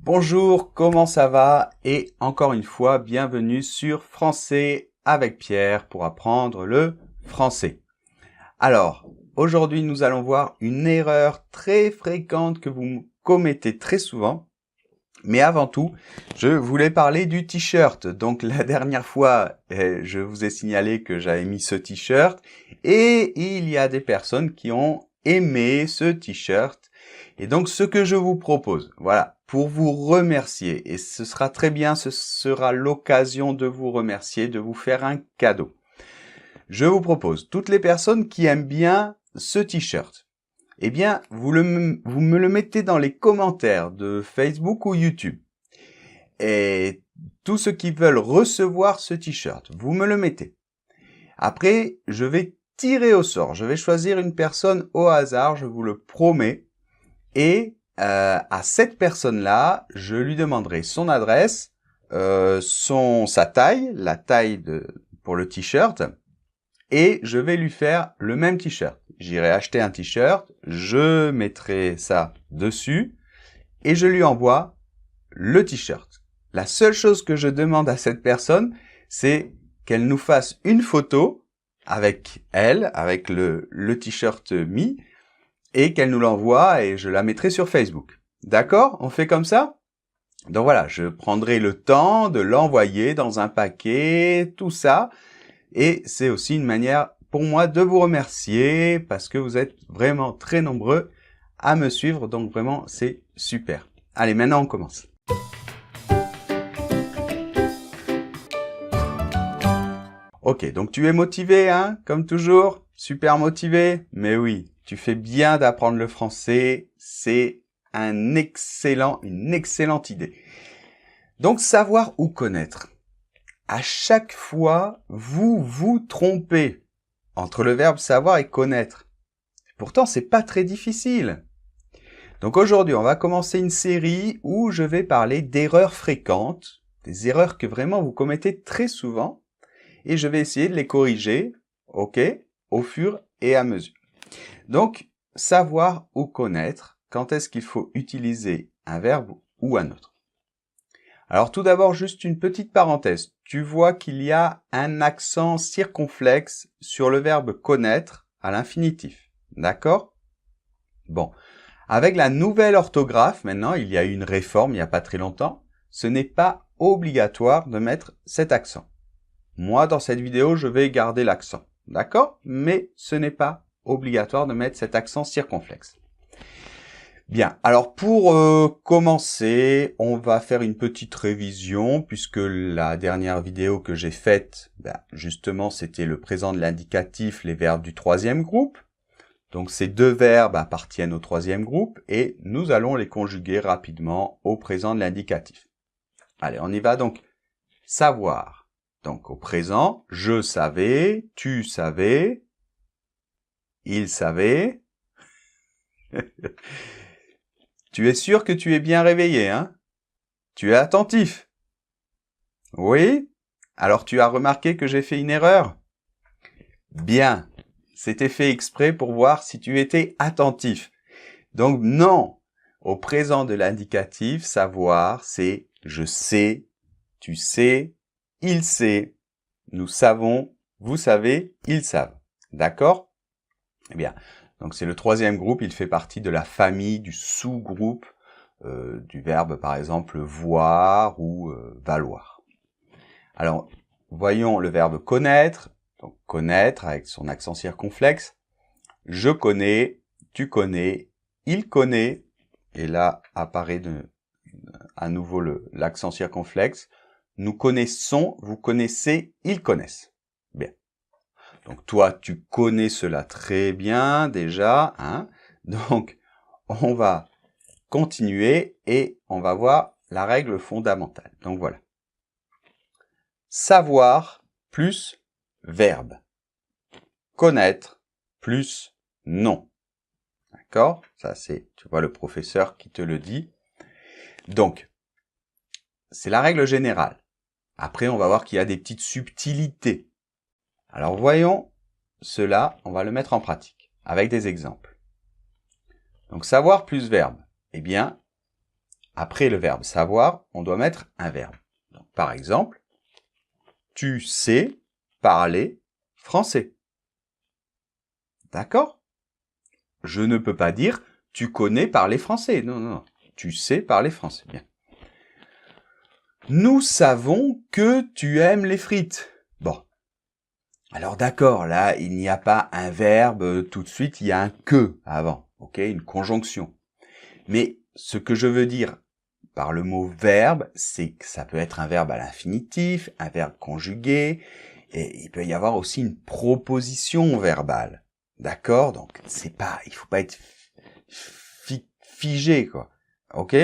Bonjour, comment ça va? Et encore une fois, bienvenue sur Français avec Pierre pour apprendre le français. Alors, aujourd'hui, nous allons voir une erreur très fréquente que vous commettez très souvent. Mais avant tout, je voulais parler du t-shirt. Donc la dernière fois, je vous ai signalé que j'avais mis ce t-shirt et il y a des personnes qui ont aimé ce t-shirt. Et donc ce que je vous propose, voilà, pour vous remercier, et ce sera très bien, ce sera l'occasion de vous remercier, de vous faire un cadeau. Je vous propose, toutes les personnes qui aiment bien ce t-shirt, eh bien, vous me le mettez dans les commentaires de Facebook ou YouTube. Et tous ceux qui veulent recevoir ce t-shirt, vous me le mettez. Après, je vais tirer au sort. Je vais choisir une personne au hasard, je vous le promets. Et à cette personne-là, je lui demanderai son adresse, sa taille, la taille pour le t-shirt, et je vais lui faire le même t-shirt. J'irai acheter un t-shirt, je mettrai ça dessus, et je lui envoie le t-shirt. La seule chose que je demande à cette personne, c'est qu'elle nous fasse une photo avec elle, avec le t-shirt mis, et qu'elle nous l'envoie et je la mettrai sur Facebook. D'accord? On fait comme ça? Donc voilà, je prendrai le temps de l'envoyer dans un paquet, tout ça. Et c'est aussi une manière pour moi de vous remercier parce que vous êtes vraiment très nombreux à me suivre. Donc vraiment, c'est super. Allez, maintenant on commence. Ok, donc tu es motivé, hein, comme toujours? Super motivé? Mais oui, tu fais bien d'apprendre le français. C'est une excellente idée. Donc, savoir ou connaître. À chaque fois, vous vous trompez entre le verbe savoir et connaître. Pourtant, c'est pas très difficile. Donc aujourd'hui, on va commencer une série où je vais parler d'erreurs fréquentes, des erreurs que vraiment vous commettez très souvent, et je vais essayer de les corriger, ok, au fur et à mesure. Donc, savoir ou connaître, quand est-ce qu'il faut utiliser un verbe ou un autre. Alors tout d'abord, juste une petite parenthèse. Tu vois qu'il y a un accent circonflexe sur le verbe connaître à l'infinitif. D'accord? Bon. Avec la nouvelle orthographe, maintenant, il y a eu une réforme il n'y a pas très longtemps, ce n'est pas obligatoire de mettre cet accent. Moi, dans cette vidéo, je vais garder l'accent. D'accord? Mais ce n'est pas obligatoire de mettre cet accent circonflexe. Bien, alors pour commencer, on va faire une petite révision puisque la dernière vidéo que j'ai faite, justement, c'était le présent de l'indicatif, les verbes du troisième groupe. Donc ces deux verbes appartiennent au troisième groupe et nous allons les conjuguer rapidement au présent de l'indicatif. Allez, on y va donc. Savoir. Donc au présent, je savais, tu savais, il savait. Tu es sûr que tu es bien réveillé, hein? Tu es attentif? Oui? Alors tu as remarqué que j'ai fait une erreur? Bien. C'était fait exprès pour voir si tu étais attentif. Donc non. Au présent de l'indicatif, savoir, c'est je sais, tu sais, il sait, nous savons, vous savez, ils savent. D'accord? Eh bien, donc c'est le troisième groupe, il fait partie de la famille du sous-groupe du verbe, par exemple, voir ou valoir. Alors, voyons le verbe connaître, donc connaître avec son accent circonflexe. Je connais, tu connais, il connaît, et là apparaît à nouveau l'accent circonflexe. Nous connaissons, vous connaissez, ils connaissent. Bien. Donc toi, tu connais cela très bien déjà, hein. Donc, on va continuer et on va voir la règle fondamentale. Donc voilà. Savoir plus verbe. Connaître plus nom. D'accord? Ça, c'est, tu vois, le professeur qui te le dit. Donc, c'est la règle générale. Après, on va voir qu'il y a des petites subtilités. Alors, voyons cela, on va le mettre en pratique avec des exemples. Donc, savoir plus verbe. Eh bien, après le verbe savoir, on doit mettre un verbe. Donc, par exemple, tu sais parler français. D'accord? Je ne peux pas dire tu connais parler français. Non, non, non. Tu sais parler français. Bien. Nous savons que tu aimes les frites. Bon. Alors d'accord, là, il n'y a pas un verbe tout de suite, il y a un que avant. Ok, une conjonction. Mais ce que je veux dire par le mot verbe, c'est que ça peut être un verbe à l'infinitif, un verbe conjugué, et il peut y avoir aussi une proposition verbale. D'accord? Donc, il faut pas être figé, quoi. Ok?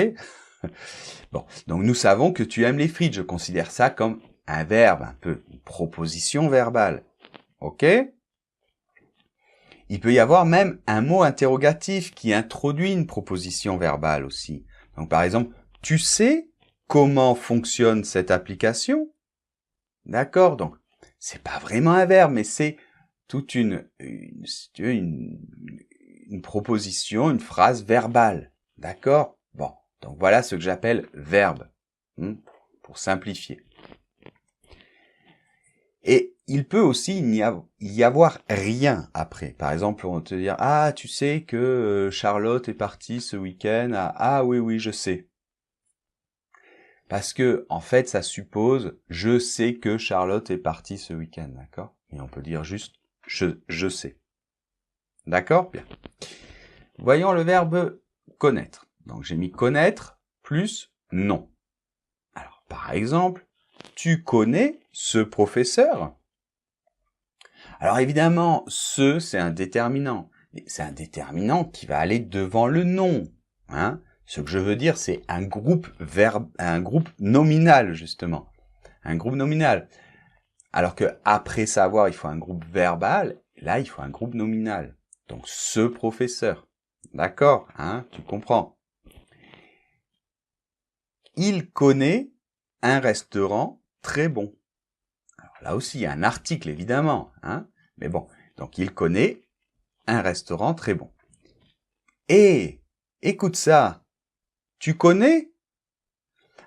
Bon. Donc, nous savons que tu aimes les frites. Je considère ça comme un verbe, un peu, une proposition verbale. Ok? Il peut y avoir même un mot interrogatif qui introduit une proposition verbale aussi. Donc, par exemple, tu sais comment fonctionne cette application? D'accord? Donc, c'est pas vraiment un verbe, mais c'est toute une proposition, une phrase verbale. D'accord? Bon. Donc, voilà ce que j'appelle verbe. Pour simplifier. Et il peut aussi y avoir rien après. Par exemple, on va te dire, ah, tu sais que Charlotte est partie ce week-end. Ah oui, oui, je sais. Parce que, en fait, ça suppose, je sais que Charlotte est partie ce week-end, d'accord? Et on peut dire juste, je sais. D'accord? Bien. Voyons le verbe connaître. Donc, j'ai mis connaître plus non. Alors, par exemple, tu connais ce professeur? Alors évidemment, c'est un déterminant. C'est un déterminant qui va aller devant le nom. Hein. Ce que je veux dire, c'est un groupe nominal, justement. Un groupe nominal. Alors que après savoir, il faut un groupe verbal. Là, il faut un groupe nominal. Donc, ce professeur. D'accord, hein, tu comprends. Il connaît un restaurant très bon. Alors là aussi, il y a un article, évidemment. Hein, mais bon, donc il connaît un restaurant très bon. Et, écoute ça, tu connais?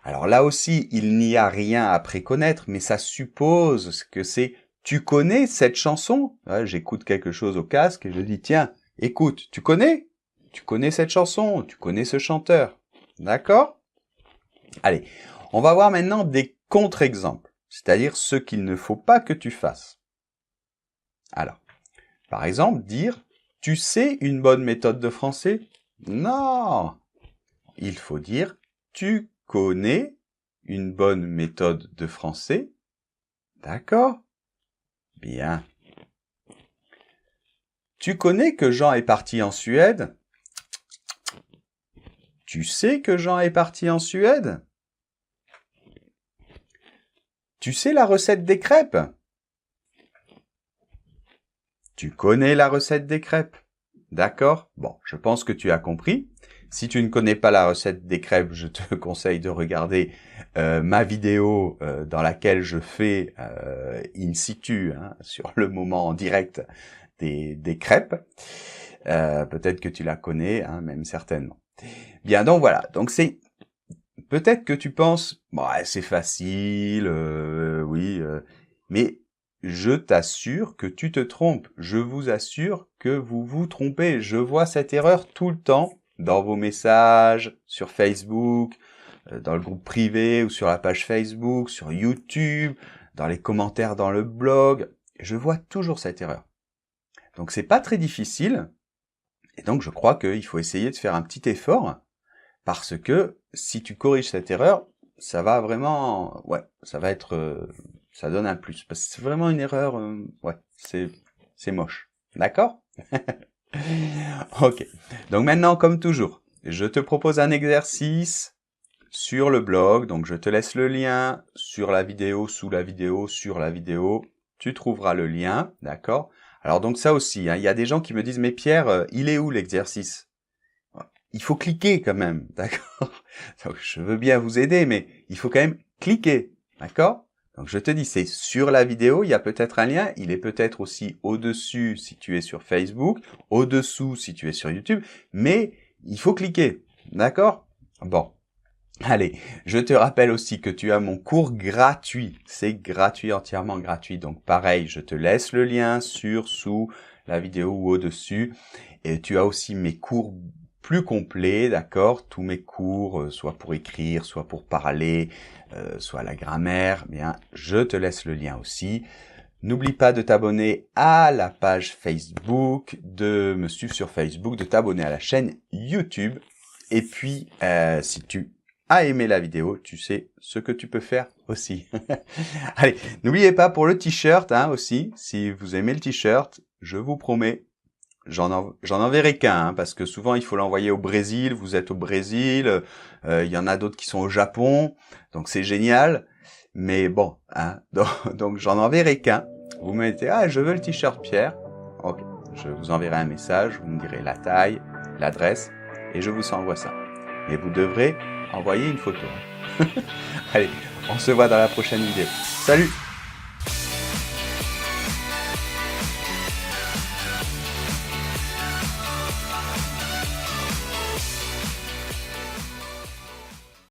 Alors là aussi, il n'y a rien après connaître, mais ça suppose que c'est tu connais cette chanson? Ouais, j'écoute quelque chose au casque et je dis tiens, écoute, tu connais? Tu connais cette chanson? Tu connais ce chanteur? D'accord? Allez, on va voir maintenant des contre-exemples, c'est-à-dire ce qu'il ne faut pas que tu fasses. Alors, par exemple, dire tu sais une bonne méthode de français? Non! Il faut dire tu connais une bonne méthode de français? D'accord? Bien. Tu connais que Jean est parti en Suède? Tu sais que Jean est parti en Suède? Tu sais la recette des crêpes? Tu connais la recette des crêpes? D'accord? Bon, je pense que tu as compris. Si tu ne connais pas la recette des crêpes, je te conseille de regarder ma vidéo dans laquelle je fais in situ, hein, sur le moment en direct des crêpes. Peut-être que tu la connais, hein, même certainement. Bien, donc voilà. Donc c'est peut-être que tu penses, bon, c'est facile, oui, mais je t'assure que tu te trompes. Je vous assure que vous vous trompez. Je vois cette erreur tout le temps dans vos messages, sur Facebook, dans le groupe privé ou sur la page Facebook, sur YouTube, dans les commentaires dans le blog. Je vois toujours cette erreur. Donc c'est pas très difficile. Et donc je crois qu'il faut essayer de faire un petit effort parce que si tu corriges cette erreur, ça va vraiment, ouais, ça va être, ça donne un plus. Parce que c'est vraiment une erreur, ouais, c'est moche. D'accord? Ok. Donc maintenant, comme toujours, je te propose un exercice sur le blog. Donc je te laisse le lien sur la vidéo, sous la vidéo, sur la vidéo. Tu trouveras le lien, d'accord? Alors donc ça aussi, hein, il y a des gens qui me disent, mais Pierre, il est où l'exercice? Il faut cliquer quand même, d'accord? Donc je veux bien vous aider, mais il faut quand même cliquer, d'accord? Donc je te dis, c'est sur la vidéo, il y a peut-être un lien, il est peut-être aussi au-dessus si tu es sur Facebook, au-dessous si tu es sur YouTube, mais il faut cliquer, d'accord? Bon. Allez, je te rappelle aussi que tu as mon cours gratuit. C'est gratuit, entièrement gratuit. Donc pareil, je te laisse le lien sous la vidéo ou au-dessus. Et tu as aussi mes cours plus complets, d'accord? Tous mes cours, soit pour écrire, soit pour parler, soit la grammaire. Bien, je te laisse le lien aussi. N'oublie pas de t'abonner à la page Facebook, de me suivre sur Facebook, de t'abonner à la chaîne YouTube. Et puis, si tu as aimé la vidéo, tu sais ce que tu peux faire aussi. Allez, n'oubliez pas pour le t-shirt aussi, si vous aimez le t-shirt, je vous promets, j'en enverrai qu'un, parce que souvent il faut l'envoyer au Brésil, vous êtes au Brésil, il y en a d'autres qui sont au Japon, donc c'est génial, mais bon, donc j'en enverrai qu'un. Vous me mettez, je veux le t-shirt Pierre, ok, je vous enverrai un message, vous me direz la taille, l'adresse, et je vous envoie ça. Mais vous devrez envoyer une photo. Allez, on se voit dans la prochaine vidéo. Salut!